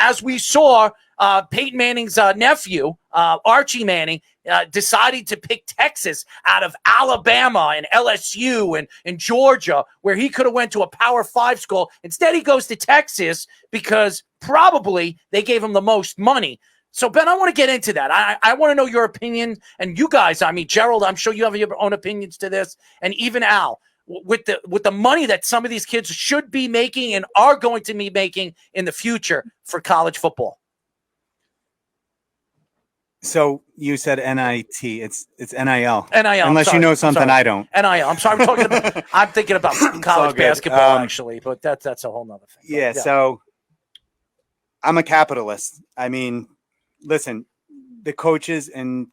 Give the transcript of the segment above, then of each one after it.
as we saw, Peyton Manning's nephew, Archie Manning, decided to pick Texas out of Alabama and LSU and Georgia, where he could have went to a Power 5 school. Instead, he goes to Texas because probably they gave him the most money. So, Ben, I want to get into that. I want to know your opinion. And you guys, I mean, Gerald, I'm sure you have your own opinions to this. And even Al, with the money that some of these kids should be making and are going to be making in the future for college football. So you said NIT. It's NIL. NIL. Unless you know something I don't. NIL. I'm sorry. I'm thinking about college basketball, actually, but that's a whole nother thing. Yeah. So I'm a capitalist. I mean, listen, the coaches in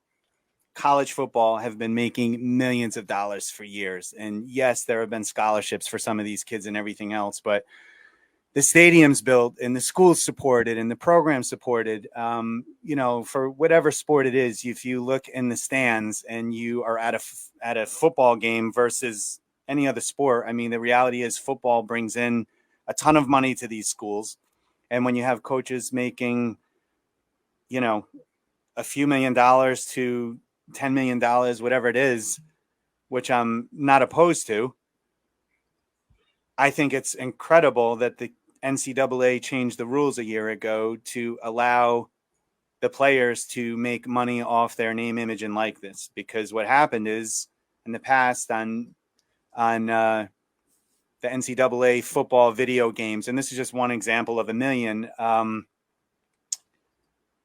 college football have been making millions of dollars for years. And yes, there have been scholarships for some of these kids and everything else, but the stadiums built and the schools supported and the programs supported, for whatever sport it is. If you look in the stands and you are at a football game versus any other sport, I mean, the reality is football brings in a ton of money to these schools. And when you have coaches making, a few $1,000,000 to $10 million, whatever it is, which I'm not opposed to, I think it's incredible that the NCAA changed the rules a year ago to allow the players to make money off their name, image, and likeness. Because what happened is in the past on the NCAA football video games, and this is just one example of a million,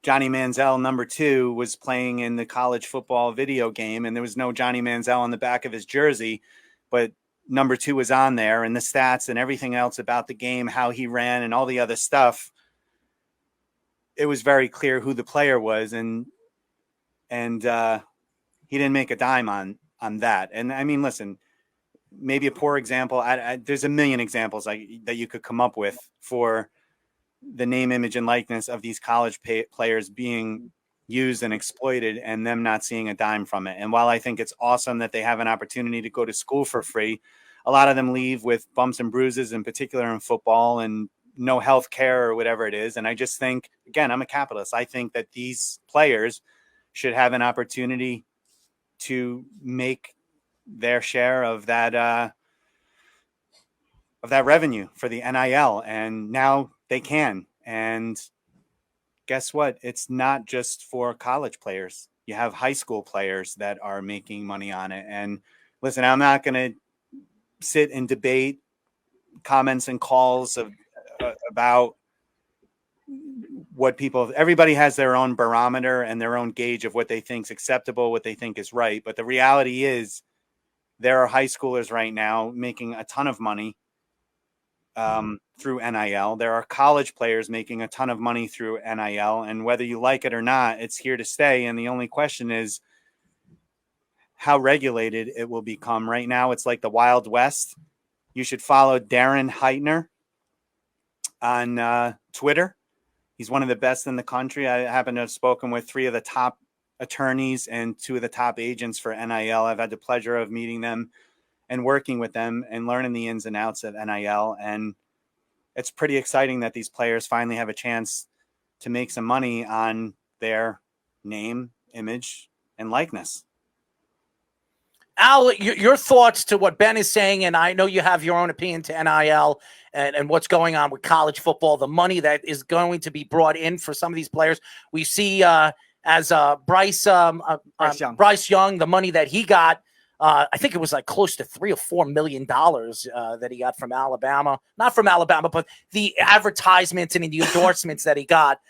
Johnny Manziel, number 2, was playing in the college football video game, and there was no Johnny Manziel on the back of his jersey, but number 2 was on there, and the stats and everything else about the game, how he ran and all the other stuff. It was very clear who the player was, and he didn't make a dime on that. And I mean, listen, maybe a poor example. There's a million examples that you could come up with for the name, image, and likeness of these college players being used and exploited and them not seeing a dime from it. And while I think it's awesome that they have an opportunity to go to school for free, a lot of them leave with bumps and bruises, in particular in football, and no health care or whatever it is. And I just think, again, I'm a capitalist. I think that these players should have an opportunity to make their share of that revenue for the NIL. And now they can. And guess what? It's not just for college players. You have high school players that are making money on it. And listen, I'm not going to sit and debate comments and calls about what everybody has their own barometer and their own gauge of what they think is acceptable, what they think is right. But the reality is there are high schoolers right now making a ton of money through NIL. There are college players making a ton of money through NIL, and whether you like it or not, it's here to stay. And the only question is how regulated it will become. Right now, it's like the Wild West. You should follow Darren Heitner on Twitter. He's one of the best in the country. I happen to have spoken with 3 of the top attorneys and 2 of the top agents for NIL. I've had the pleasure of meeting them and working with them and learning the ins and outs of NIL. And it's pretty exciting that these players finally have a chance to make some money on their name, image, and likeness. Al, your thoughts to what Ben is saying, and I know you have your own opinion to NIL and what's going on with college football, the money that is going to be brought in for some of these players. We see as Bryce Young, the money that he got, I think it was like close to $3 or $4 million that he got from Alabama. Not from Alabama, but the advertisements and the endorsements that he got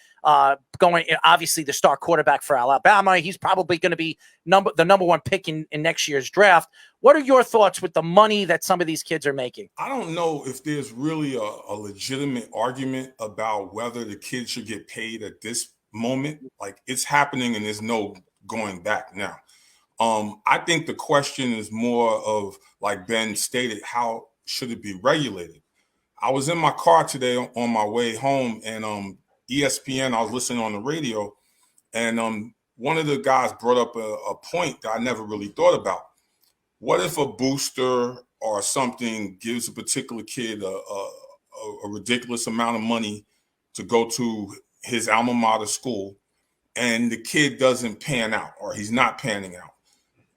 going. Obviously, the star quarterback for Alabama. He's probably going to be the number 1 pick in next year's draft. What are your thoughts with the money that some of these kids are making? I don't know if there's really a legitimate argument about whether the kids should get paid at this moment. Like, it's happening and there's no going back now. I think the question is more of, like Ben stated, how should it be regulated? I was in my car today on my way home, and ESPN, I was listening on the radio, and one of the guys brought up a point that I never really thought about. What if a booster or something gives a particular kid a ridiculous amount of money to go to his alma mater school, and the kid doesn't pan out, or he's not panning out.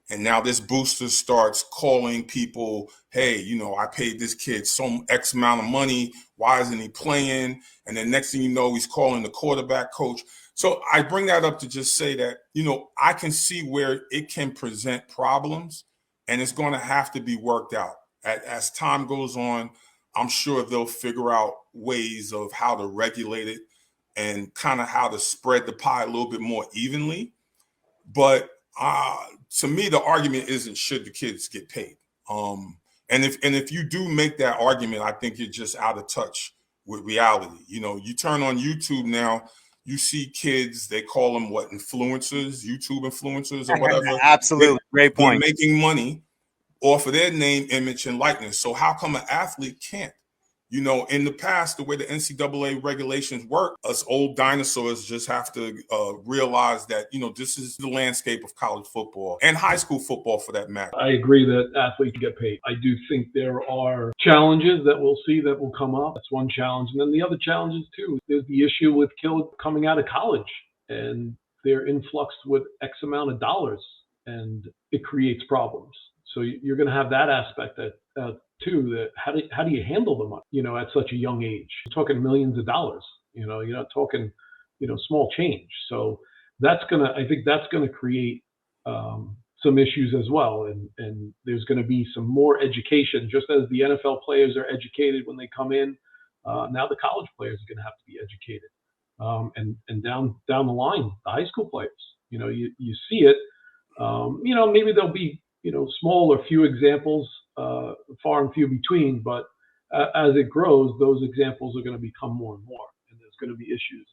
And now this booster starts calling people, hey, you know, I paid this kid some X amount of money. Why isn't he playing? And then next thing you know, he's calling the quarterback coach. So I bring that up to just say that, you know, I can see where it can present problems, and it's going to have to be worked out. As time goes on, I'm sure they'll figure out ways of how to regulate it and kind of how to spread the pie a little bit more evenly. But to me, the argument isn't should the kids get paid. And if you do make that argument, I think you're just out of touch with reality. You know, you turn on YouTube now, you see kids, they call them what, influencers, YouTube influencers or whatever. Absolutely. Great point. They're making money off of their name, image, and likeness. So how come an athlete can't? You know, in the past, the way the NCAA regulations work, us old dinosaurs just have to realize that, you know, this is the landscape of college football and high school football for that matter. I agree that athletes get paid. I do think there are challenges that we'll see that will come up. That's one challenge. And then the other challenges too, there's the issue with kids coming out of college and they're influxed with X amount of dollars, and it creates problems. So you're going to have that aspect that too, that how do you handle the money, you know, at such a young age? You're talking millions of dollars, you know, you're not talking, you know, small change. So I think that's going to create some issues as well. And there's going to be some more education, just as the NFL players are educated when they come in. Now the college players are going to have to be educated. And down the line, the high school players, you know, you see it, you know, maybe there'll be, you know, small or few examples, far and few between, but as it grows, those examples are going to become more and more, and there's going to be issues.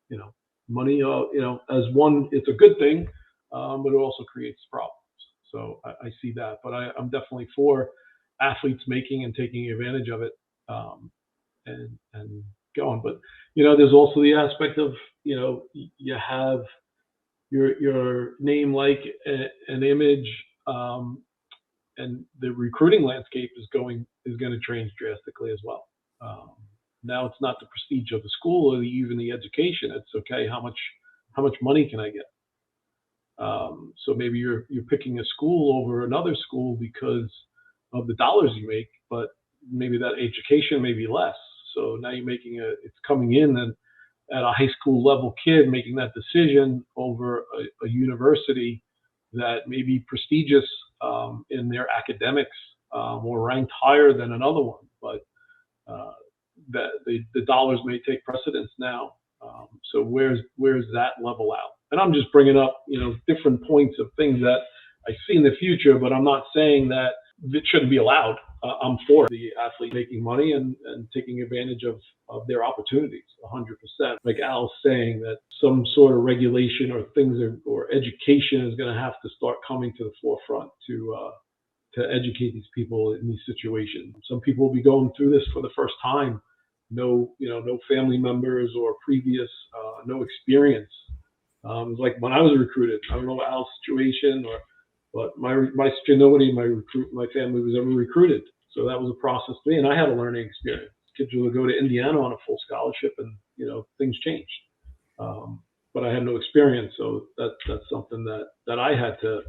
You know, money, you know, as one, it's a good thing, but it also creates problems. So I see that, but I'm definitely for athletes making and taking advantage of it, and going. But you know, there's also the aspect of, you know, you have your name, like an image. And the recruiting landscape is going to change drastically as well. Now it's not the prestige of the school or even the education. It's okay, how much money can I get? So maybe you're picking a school over another school because of the dollars you make, but maybe that education may be less. So now you're it's coming in, and at a high school level kid making that decision over a university that may be prestigious in their academics, or ranked higher than another one, but that the dollars may take precedence now. So where's that level out? And I'm just bringing up, you know, different points of things that I see in the future, but I'm not saying that it shouldn't be allowed. I'm for the athlete making money and taking advantage of their opportunities 100%. Like Al's saying, that some sort of regulation or things or education is going to have to start coming to the forefront to educate these people in these situations. Some people will be going through this for the first time. No family members or previous, no experience. Like when I was recruited, I don't know Al's situation, but my nobody in my family was ever recruited. So that was a process to me, and I had a learning experience. Kids would go to Indiana on a full scholarship, and you know, things changed. But I had no experience, so that's something that I had to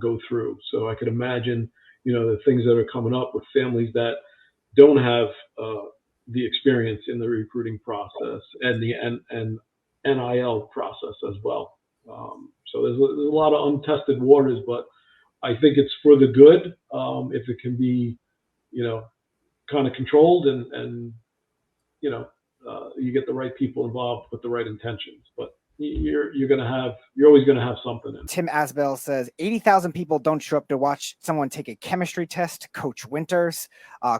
go through. So I could imagine, you know, the things that are coming up with families that don't have the experience in the recruiting process and the NIL process as well. So there's a lot of untested waters, but I think it's for the good if it can be, you know, kind of controlled and you know, you get the right people involved with the right intentions. But you're always going to have something in. Tim Asbell says 80,000 people don't show up to watch someone take a chemistry test. Coach Winters.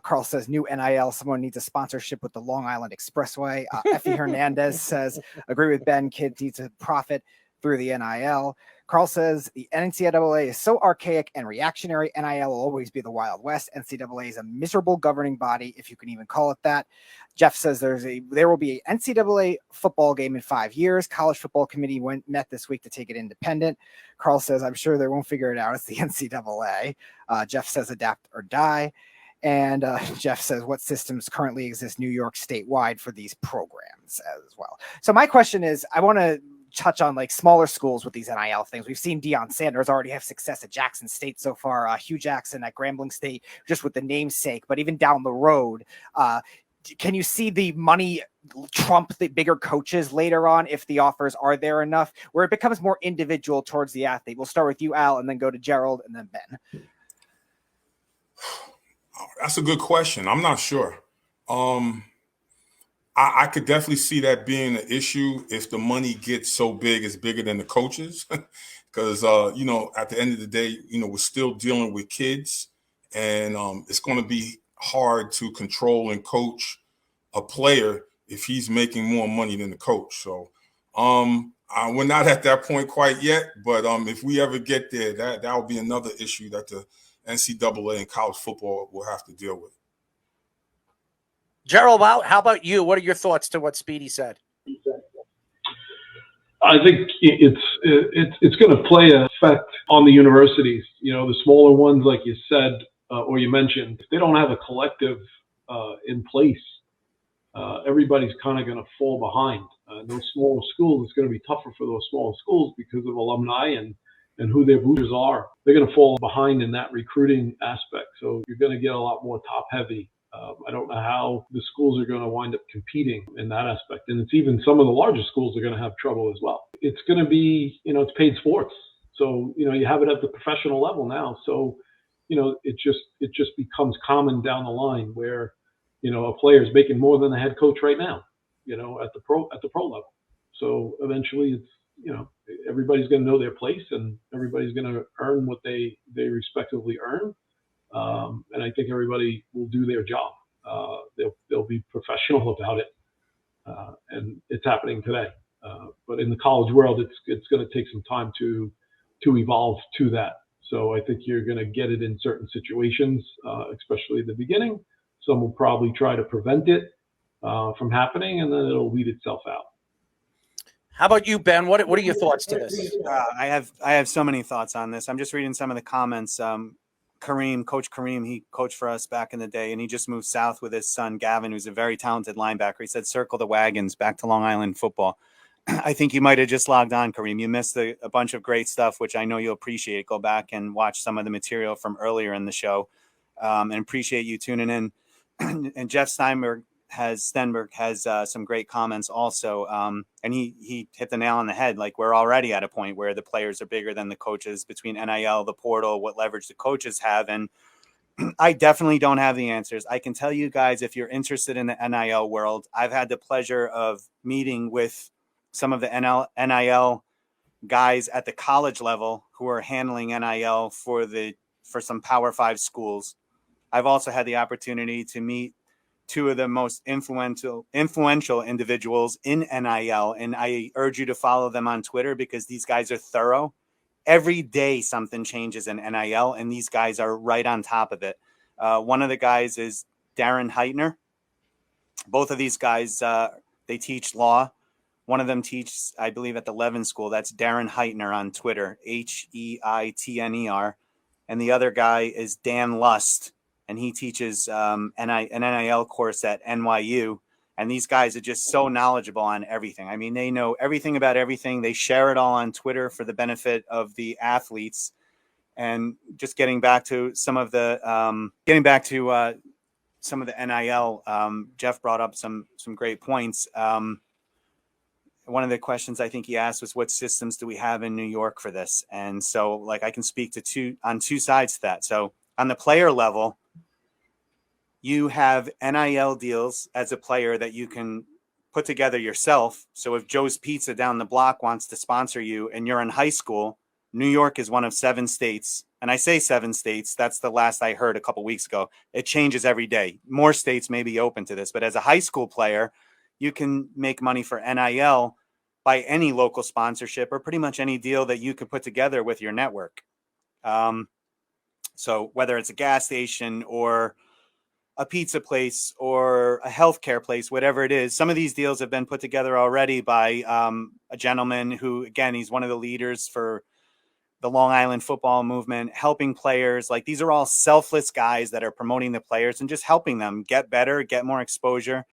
Carl says new NIL. Someone needs a sponsorship with the Long Island Expressway. Effie Hernandez says agree with Ben. Kids need to profit through the NIL. Carl says the NCAA is so archaic and reactionary. NIL will always be the Wild West. NCAA is a miserable governing body, if you can even call it that. Jeff says there will be an NCAA football game in 5 years. College Football Committee met this week to take it independent. Carl says, I'm sure they won't figure it out. It's the NCAA. Jeff says adapt or die. And Jeff says, what systems currently exist New York statewide for these programs as well? So my question is, I want to touch on like smaller schools with these NIL things. We've seen Deion Sanders already have success at Jackson State so far, Hugh Jackson at Grambling State, just with the namesake, but even down the road, can you see the money trump the bigger coaches later on if the offers are there enough, where it becomes more individual towards the athlete? We'll start with you, Al, and then go to Gerald and then Ben. That's a good question. I'm not sure. I could definitely see that being an issue if the money gets so big, it's bigger than the coaches. Because, at the end of the day, we're still dealing with kids, and it's going to be hard to control and coach a player if he's making more money than the coach. So we're not at that point quite yet, but if we ever get there, that will be another issue that the NCAA and college football will have to deal with. Gerald, how about you? What are your thoughts to what Speedy said? I think it's going to play an effect on the universities. The smaller ones, like you said, or you mentioned, if they don't have a collective in place, everybody's kind of going to fall behind. Those smaller schools, it's going to be tougher for those smaller schools because of alumni and who their boosters are. They're going to fall behind in that recruiting aspect. So you're going to get a lot more top heavy. I don't know how the schools are going to wind up competing in that aspect. And it's even some of the larger schools are going to have trouble as well. It's going to be, it's paid sports. So, you have it at the professional level now. So, it just becomes common down the line where, a player is making more than the head coach right now, at the pro level. So eventually it's, everybody's going to know their place and everybody's going to earn what they respectively earn. And I think everybody will do their job. They'll be professional about it. And it's happening today. But in the college world, it's going to take some time to evolve to that. So I think you're going to get it in certain situations, especially at the beginning. Some will probably try to prevent it from happening, and then it'll weed itself out. How about you, Ben? What are your thoughts to this? I have so many thoughts on this. I'm just reading some of the comments. Coach Kareem, he coached for us back in the day, and he just moved south with his son, Gavin, who's a very talented linebacker. He said, circle the wagons back to Long Island football. I think you might have just logged on, Kareem. You missed a bunch of great stuff, which I know you'll appreciate. Go back and watch some of the material from earlier in the show, and appreciate you tuning in. And Jeff Stenberg has some great comments also. And he hit the nail on the head. Like, we're already at a point where the players are bigger than the coaches between NIL, the portal, what leverage the coaches have. And I definitely don't have the answers. I can tell you guys, if you're interested in the NIL world, I've had the pleasure of meeting with some of the NIL guys at the college level who are handling NIL for some Power 5 schools. I've also had the opportunity to meet two of the most influential individuals in NIL, and I urge you to follow them on Twitter because these guys are thorough. Every day something changes in NIL, and these guys are right on top of it. One of the guys is Darren Heitner. Both of these guys, they teach law. One of them teaches, I believe, at the Levin School. That's Darren Heitner on Twitter, Heitner. And the other guy is Dan Lust, and he teaches an NIL course at NYU. And these guys are just so knowledgeable on everything. I mean, they know everything about everything. They share it all on Twitter for the benefit of the athletes. And just getting back to some of the NIL, Jeff brought up some great points. One of the questions I think he asked was, what systems do we have in New York for this? And so, like, I can speak to on two sides to that. So on the player level, you have NIL deals as a player that you can put together yourself. So if Joe's Pizza down the block wants to sponsor you and you're in high school, New York is one of 7 states. And I say 7 states, that's the last I heard a couple weeks ago. It changes every day. More states may be open to this, but as a high school player, you can make money for NIL by any local sponsorship or pretty much any deal that you could put together with your network. So whether it's a gas station or a pizza place or a healthcare place, whatever it is, some of these deals have been put together already by a gentleman who, again, he's one of the leaders for the Long Island football movement, helping players. Like these are all selfless guys that are promoting the players and just helping them get better, get more exposure.